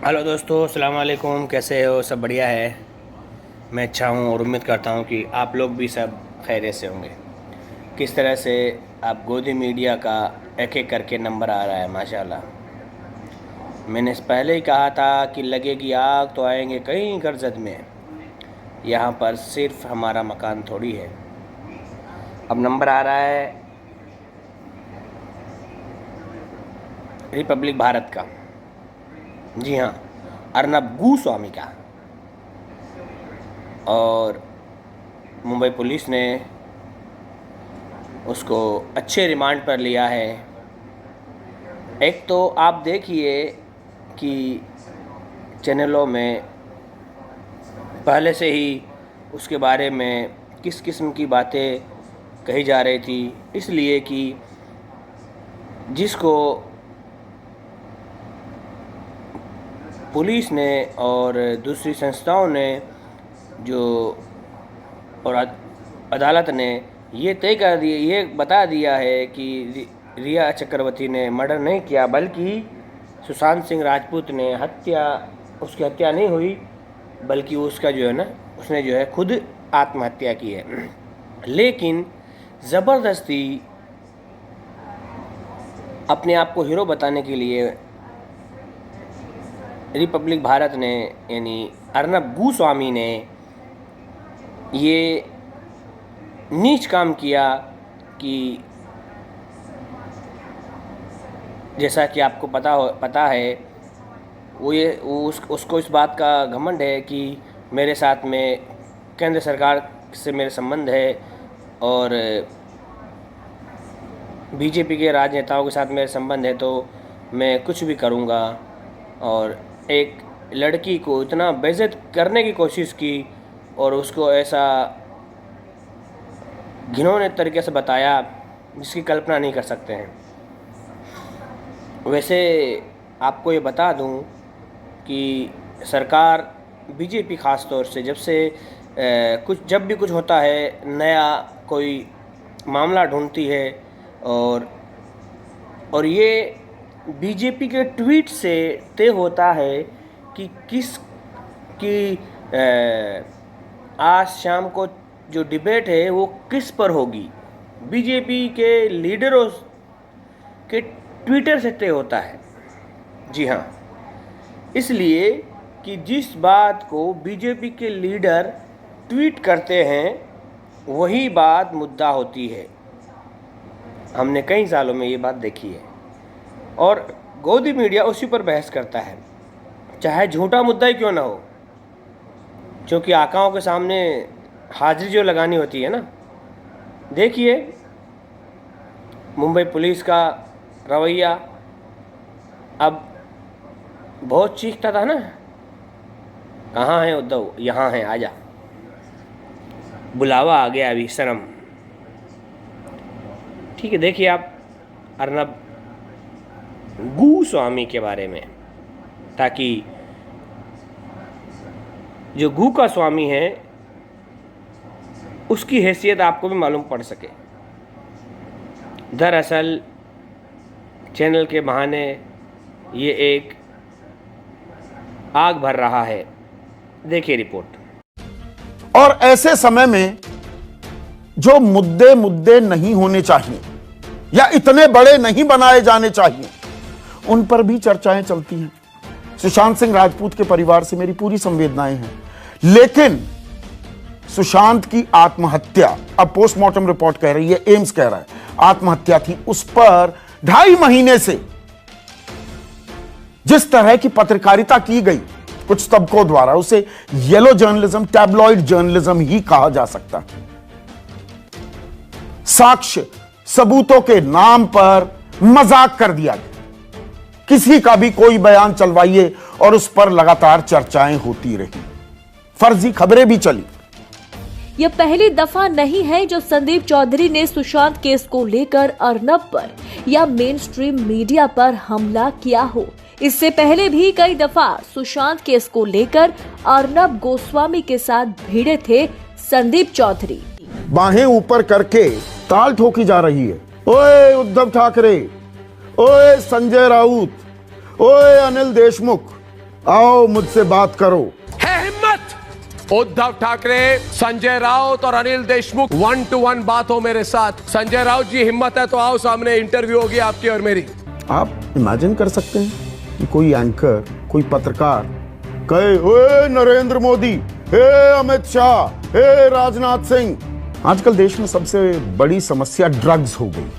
Hello दोस्तों, अस्सलाम वालेकुम। कैसे हो? सब बढ़िया है। मैं अच्छा हूँ और उम्मीद करता हूँ कि आप लोग भी सब खैरियत से होंगे। किस तरह से आप गोदी मीडिया का एक एक करके नंबर आ रहा है, माशाल्लाह। मैंने पहले ही कहा था कि लगेगी आग तो आएंगे कई गर्जद में। यहाँ पर सिर्फ हमारा मकान थोड़ी है। अब नंबर आ रहा है रिपब्लिक भारत का। जी हाँ, अर्नब गोस्वामी का। और मुंबई पुलिस ने उसको अच्छे रिमांड पर लिया है। एक तो आप देखिए कि चैनलों में पहले से ही उसके बारे में किस किस्म की बातें कही जा रही थी, इसलिए कि जिसको पुलिस ने और दूसरी संस्थाओं ने जो और अदालत ने ये तय कर दिया, ये बता दिया है कि रिया चक्रवर्ती ने मर्डर नहीं किया, बल्कि सुशांत सिंह राजपूत ने उसकी हत्या नहीं हुई, बल्कि उसका जो है ना, उसने जो है खुद आत्महत्या की है। लेकिन ज़बरदस्ती अपने आप को हीरो बताने के लिए रिपब्लिक भारत ने, यानी अर्नब गोस्वामी ने, ये नीच काम किया कि जैसा कि आपको पता है, उसको इस बात का घमंड है कि मेरे साथ में केंद्र सरकार से मेरे संबंध है और बीजेपी के राजनेताओं के साथ मेरे संबंध है, तो मैं कुछ भी करूँगा। और एक लड़की को इतना बेइज्जत करने की कोशिश की और उसको ऐसा घिनौने तरीके से बताया जिसकी कल्पना नहीं कर सकते हैं। वैसे आपको ये बता दूं कि सरकार, बीजेपी ख़ास तौर से, जब भी कुछ होता है, नया कोई मामला ढूंढती है और ये बीजेपी के ट्वीट से तय होता है कि आज शाम को जो डिबेट है वो किस पर होगी। बीजेपी के लीडरों के ट्विटर से तय होता है। जी हाँ, इसलिए कि जिस बात को बीजेपी के लीडर ट्वीट करते हैं वही बात मुद्दा होती है। हमने कई सालों में ये बात देखी है और गोदी मीडिया उसी पर बहस करता है, चाहे झूठा मुद्दा ही क्यों ना हो, क्योंकि आकाओं के सामने हाजिरी जो लगानी होती है ना। देखिए मुंबई पुलिस का रवैया, अब बहुत चीखता था ना, कहाँ है उद्धव, यहाँ है, आजा, बुलावा आ गया, अभी शर्म। ठीक है, देखिए आप अर्नब गोस्वामी के बारे में, ताकि जो गू का स्वामी है उसकी हैसियत आपको भी मालूम पड़ सके। दरअसल चैनल के बहाने ये एक आग भर रहा है। देखिए रिपोर्ट। और ऐसे समय में जो मुद्दे नहीं होने चाहिए या इतने बड़े नहीं बनाए जाने चाहिए, उन पर भी चर्चाएं चलती हैं। सुशांत सिंह राजपूत के परिवार से मेरी पूरी संवेदनाएं हैं, लेकिन सुशांत की आत्महत्या, अब पोस्टमार्टम रिपोर्ट कह रही है, एम्स कह रहा है आत्महत्या थी, उस पर 2.5 महीने से जिस तरह की पत्रकारिता की गई कुछ तबकों द्वारा, उसे येलो जर्नलिज्म, टैब्लॉइड जर्नलिज्म ही कहा जा सकता है। साक्ष्य सबूतों के नाम पर मजाक कर दिया गया, किसी का भी कोई बयान चलवाइए और उस पर लगातार चर्चाएं होती रही, फर्जी खबरें भी चली। यह पहली दफा नहीं है जो संदीप चौधरी ने सुशांत केस को लेकर अर्नब पर या मेन स्ट्रीम मीडिया पर हमला किया हो। इससे पहले भी कई दफा सुशांत केस को लेकर अर्नब गोस्वामी के साथ भिड़े थे संदीप चौधरी। बाहें ऊपर करके ताल ठोकी जा रही है। ओए उद्धव ठाकरे, ओए संजय राउत, ओए अनिल देशमुख, आओ मुझसे बात करो। है हिम्मत उद्धव ठाकरे, संजय राउत और अनिल देशमुख 1-to-1 बात हो मेरे साथ। संजय राउत जी, हिम्मत है तो आओ सामने, इंटरव्यू होगी आपकी और मेरी। आप इमेजिन कर सकते हैं कि कोई एंकर, कोई पत्रकार कहे, ओए नरेंद्र मोदी, हे अमित शाह, हे राजनाथ सिंह। आजकल देश में सबसे बड़ी समस्या ड्रग्स हो गई।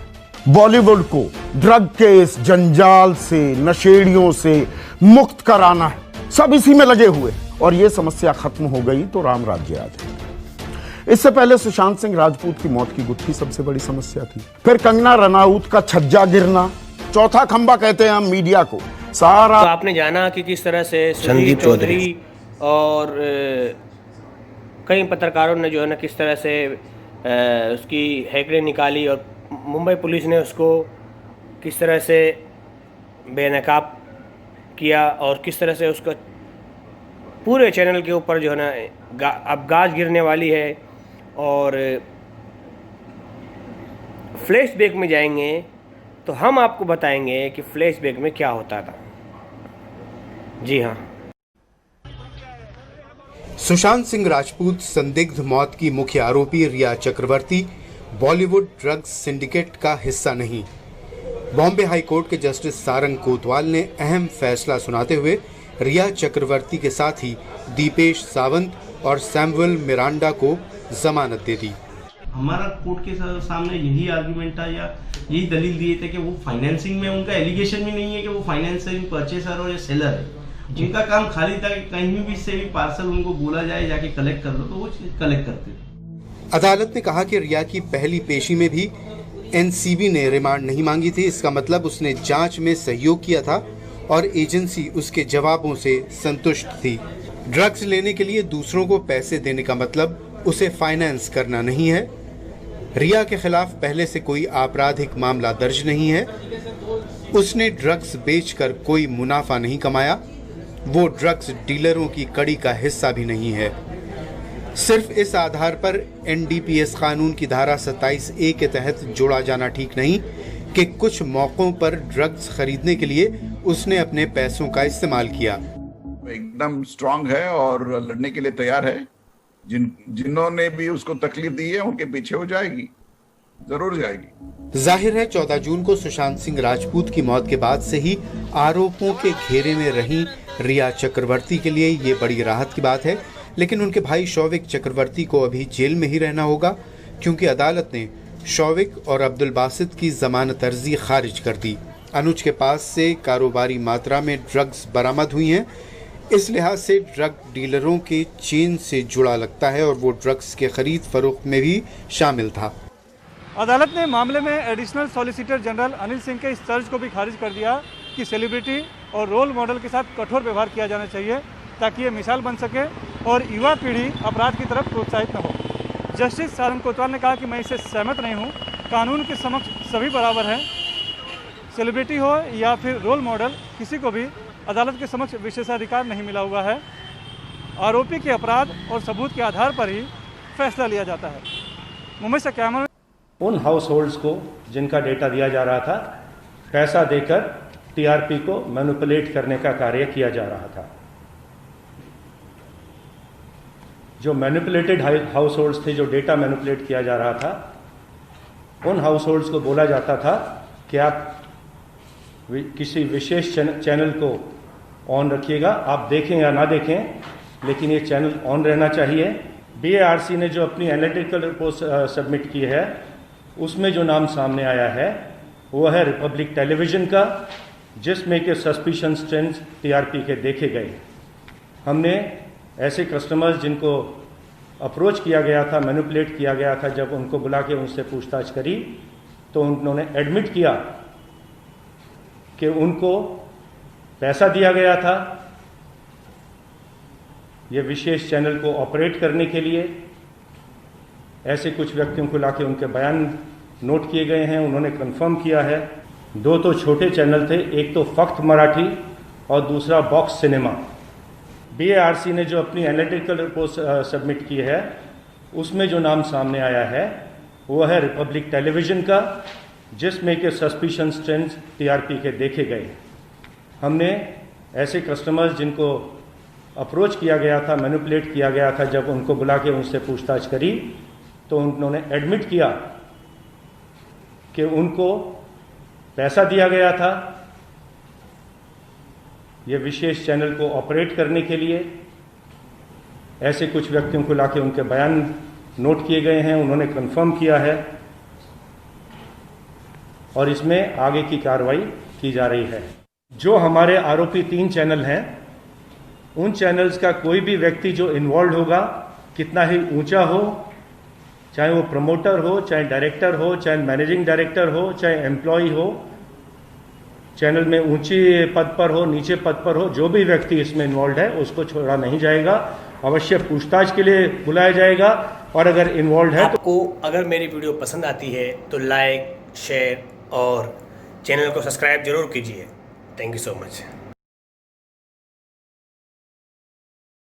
बॉलीवुड को ड्रग के इस जंजाल से, नशेड़ियों से मुक्त कराना है। सब इसी में लगे हुए, और ये समस्या खत्म हो गई तो राम राज्य आ जाए। इससे पहले सुशांत सिंह राजपूत की मौत की गुत्थी सबसे बड़ी समस्या थी। फिर कंगना रनाउत का छज्जा गिरना, चौथा खंबा कहते हैं हम मीडिया को, सारा। तो आपने जाना कि किस तरह से संदीप चौधरी और कई पत्रकारों ने जो है ना किस तरह से उसकी हैकड़े निकाली, और मुंबई पुलिस ने उसको किस तरह से बेनकाब किया, और किस तरह से उसका पूरे चैनल के ऊपर जो है ना अब गाज गिरने वाली है। और फ्लैशबैक में जाएंगे तो हम आपको बताएंगे कि फ्लैशबैक में क्या होता था। जी हाँ, सुशांत सिंह राजपूत संदिग्ध मौत की मुख्य आरोपी रिया चक्रवर्ती बॉलीवुड ड्रग्स सिंडिकेट का हिस्सा नहीं। बॉम्बे हाई कोर्ट के जस्टिस सारंग कोतवाल ने अहम फैसला सुनाते हुए रिया चक्रवर्ती के साथ ही दीपेश सावंत और सैमुअल मिरांडा को जमानत दे दी। हमारा कोर्ट के सामने यही आर्गुमेंट था या यही दलील दिए थे कि वो फाइनेंसिंग में, उनका एलिगेशन भी नहीं है कि वो फाइनेंसिंग परचेसर और या सेलर है। उनका काम खाली था कि कहीं भी से भी पार्सल उनको बोला जाए जाके कलेक्ट कर लो, तो वो कलेक्ट करते थे। अदालत ने कहा कि रिया की पहली पेशी में भी एनसीबी ने रिमांड नहीं मांगी थी। इसका मतलब उसने जांच में सहयोग किया था और एजेंसी उसके जवाबों से संतुष्ट थी। ड्रग्स लेने के लिए दूसरों को पैसे देने का मतलब उसे फाइनेंस करना नहीं है। रिया के खिलाफ पहले से कोई आपराधिक मामला दर्ज नहीं है। उसने ड्रग्स बेचकर कोई मुनाफा नहीं कमाया। वो ड्रग्स डीलरों की कड़ी का हिस्सा भी नहीं है। सिर्फ इस आधार पर एनडीपीएस कानून की धारा 27A के तहत जोड़ा जाना ठीक नहीं कि कुछ मौकों पर ड्रग्स खरीदने के लिए उसने अपने पैसों का इस्तेमाल किया। एकदम स्ट्रांग है और लड़ने के लिए तैयार है। जिन्होंने भी उसको तकलीफ दी है उनके पीछे हो जाएगी, जरूर जाएगी। जाहिर है 14 जून को सुशांत सिंह राजपूत की मौत के बाद से ही आरोपों के घेरे में रही रिया चक्रवर्ती के लिए ये बड़ी राहत की बात है। लेकिन उनके भाई शौविक चक्रवर्ती को अभी जेल में ही रहना होगा, क्योंकि अदालत ने शौविक और अब्दुल बासित की जमानत अर्जी खारिज कर दी। अनुज के पास से कारोबारी मात्रा में ड्रग्स बरामद हुई हैं। इस लिहाज से ड्रग डीलरों के चेन से जुड़ा लगता है और वो ड्रग्स के खरीद फरोख्त में भी शामिल था। अदालत ने मामले में additional solicitor general Anil Singh के इस तर्ज को भी खारिज कर दिया कि सेलिब्रिटी और रोल मॉडल के साथ कठोर व्यवहार किया जाना चाहिए ताकि ये मिसाल बन सके और युवा पीढ़ी अपराध की तरफ प्रोत्साहित न हो। जस्टिस सारंग कोतवाल ने कहा कि मैं इससे सहमत नहीं हूँ। कानून के समक्ष सभी बराबर हैं। सेलिब्रिटी हो या फिर रोल मॉडल, किसी को भी अदालत के समक्ष विशेषाधिकार नहीं मिला हुआ है। आरोपी के अपराध और सबूत के आधार पर ही फैसला लिया जाता है। मुंबई से कैमरा उन हाउस होल्ड्स को जिनका डेटा दिया जा रहा था, पैसा देकर टीआरपी को मैनिपुलेट करने का कार्य किया जा रहा था। जो मैनिपुलेटेड हाउस होल्ड्स थे, जो डेटा मैनिपुलेट किया जा रहा था, उन हाउस होल्ड्स को बोला जाता था कि आप किसी विशेष चैनल को ऑन रखिएगा, आप देखें या ना देखें, लेकिन ये चैनल ऑन रहना चाहिए। बीएआरसी ने जो अपनी एनालिटिकल रिपोर्ट सबमिट की है, उसमें जो नाम सामने आया है वो है रिपब्लिक टेलीविज़न का, जिसमें के सस्पिशन ट्रेंड्स टीआरपी के देखे गए। हमने ऐसे कस्टमर्स जिनको अप्रोच किया गया था, मैनिपुलेट किया गया था, जब उनको बुला के उनसे पूछताछ करी तो उन्होंने एडमिट किया कि उनको पैसा दिया गया था ये विशेष चैनल को ऑपरेट करने के लिए। ऐसे कुछ व्यक्तियों को लाके उनके बयान नोट किए गए हैं, उन्होंने कंफर्म किया है। दो तो छोटे चैनल थे, एक तो फक्त मराठी और दूसरा बॉक्स सिनेमा। बीएआरसी ने जो अपनी एनालिटिकल रिपोर्ट सबमिट की है, उसमें जो नाम सामने आया है वो है रिपब्लिक टेलीविज़न का, जिसमें के सस्पिशन ट्रेंड्स टीआरपी के देखे गए। हमने ऐसे कस्टमर्स जिनको अप्रोच किया गया था, मैनिपुलेट किया गया था, जब उनको बुला के उनसे पूछताछ करी तो उन्होंने एडमिट किया कि उनको पैसा दिया गया था ये विशेष चैनल को ऑपरेट करने के लिए। ऐसे कुछ व्यक्तियों को लाके उनके बयान नोट किए गए हैं, उन्होंने कंफर्म किया है और इसमें आगे की कार्रवाई की जा रही है। जो हमारे आरोपी 3 चैनल हैं, उन चैनल्स का कोई भी व्यक्ति जो इन्वॉल्व होगा, कितना ही ऊंचा हो, चाहे वो प्रमोटर हो, चाहे डायरेक्टर हो, चाहे मैनेजिंग डायरेक्टर हो, चाहे एम्प्लॉय हो, चैनल में ऊंचे पद पर हो, नीचे पद पर हो, जो भी व्यक्ति इसमें इन्वॉल्व है उसको छोड़ा नहीं जाएगा। अवश्य पूछताछ के लिए बुलाया जाएगा और अगर इन्वॉल्व है आपको अगर मेरी वीडियो पसंद आती है तो लाइक, शेयर और चैनल को सब्सक्राइब जरूर कीजिए। Thank you so much.